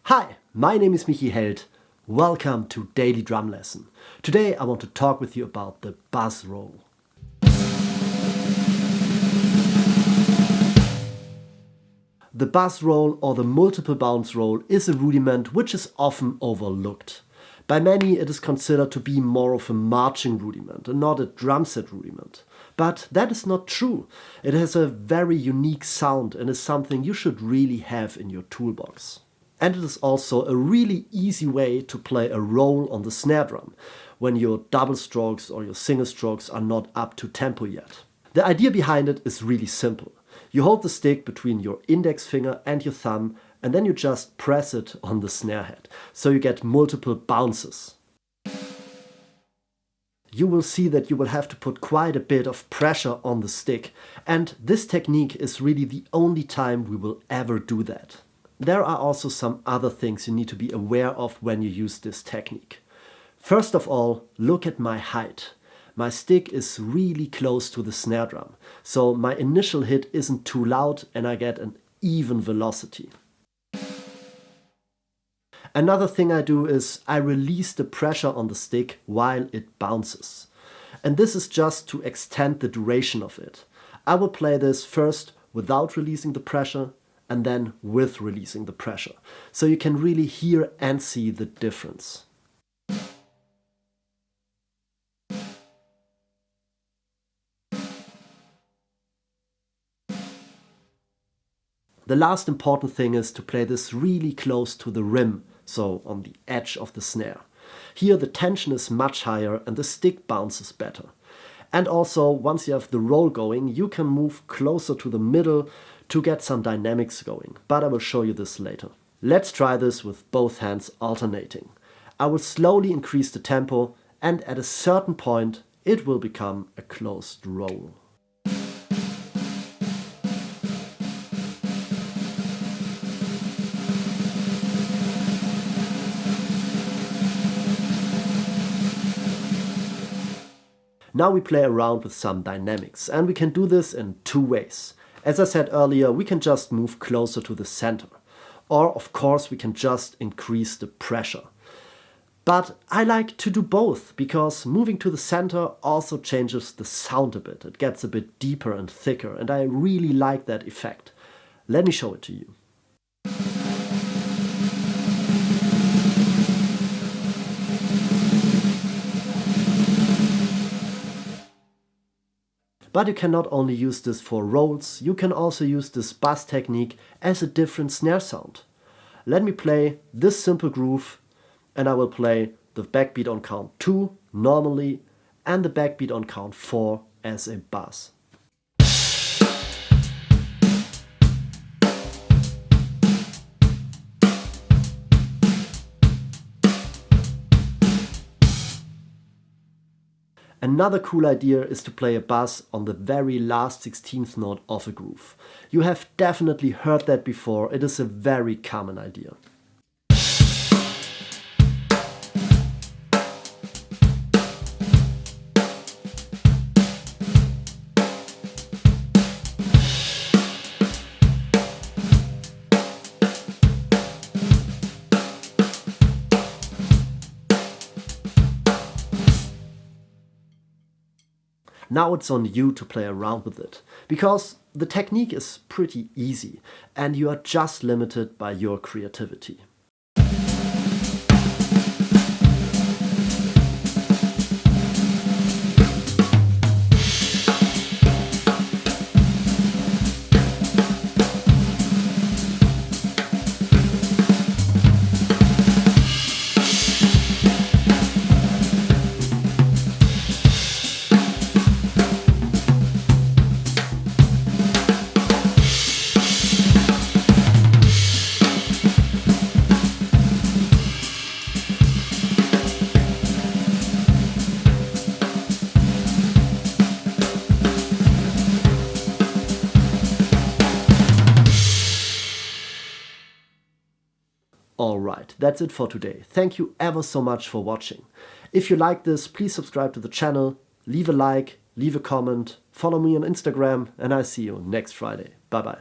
Hi, my name is Michi Held. Welcome to Daily Drum Lesson. Today I want to talk with you about the buzz roll. The buzz roll or the multiple bounce roll is a rudiment which is often overlooked. By many it is considered to be more of a marching rudiment and not a drum set rudiment. But that is not true. It has a very unique sound and is something you should really have in your toolbox. And it is also a really easy way to play a roll on the snare drum when your double strokes or your single strokes are not up to tempo yet. The idea behind it is really simple. You hold the stick between your index finger and your thumb and then you just press it on the snare head, so you get multiple bounces. You will see that you will have to put quite a bit of pressure on the stick, and this technique is really the only time we will ever do that. There are also some other things you need to be aware of when you use this technique. First of all, look at my height. My stick is really close to the snare drum, so my initial hit isn't too loud and I get an even velocity. Another thing I do is I release the pressure on the stick while it bounces. And this is just to extend the duration of it. I will play this first without releasing the pressure and then with releasing the pressure, so you can really hear and see the difference. The last important thing is to play this really close to the rim, so on the edge of the snare. Here the tension is much higher and the stick bounces better. And also, once you have the roll going, you can move closer to the middle to get some dynamics going, but I will show you this later. Let's try this with both hands alternating. I will slowly increase the tempo and at a certain point it will become a closed roll. Now we play around with some dynamics, and we can do this in two ways. As I said earlier, we can just move closer to the center. Or of course we can just increase the pressure. But I like to do both, because moving to the center also changes the sound a bit. It gets a bit deeper and thicker, and I really like that effect. Let me show it to you. But you can not only use this for rolls, you can also use this buzz technique as a different snare sound. Let me play this simple groove and I will play the backbeat on count 2 normally and the backbeat on count 4 as a buzz. Another cool idea is to play a buzz on the very last 16th note of a groove. You have definitely heard that before, it is a very common idea. Now it's on you to play around with it, because the technique is pretty easy and you are just limited by your creativity. Alright, that's it for today. Thank you ever so much for watching. If you like this, please subscribe to the channel, leave a like, leave a comment, follow me on Instagram, and I'll see you next Friday. Bye bye.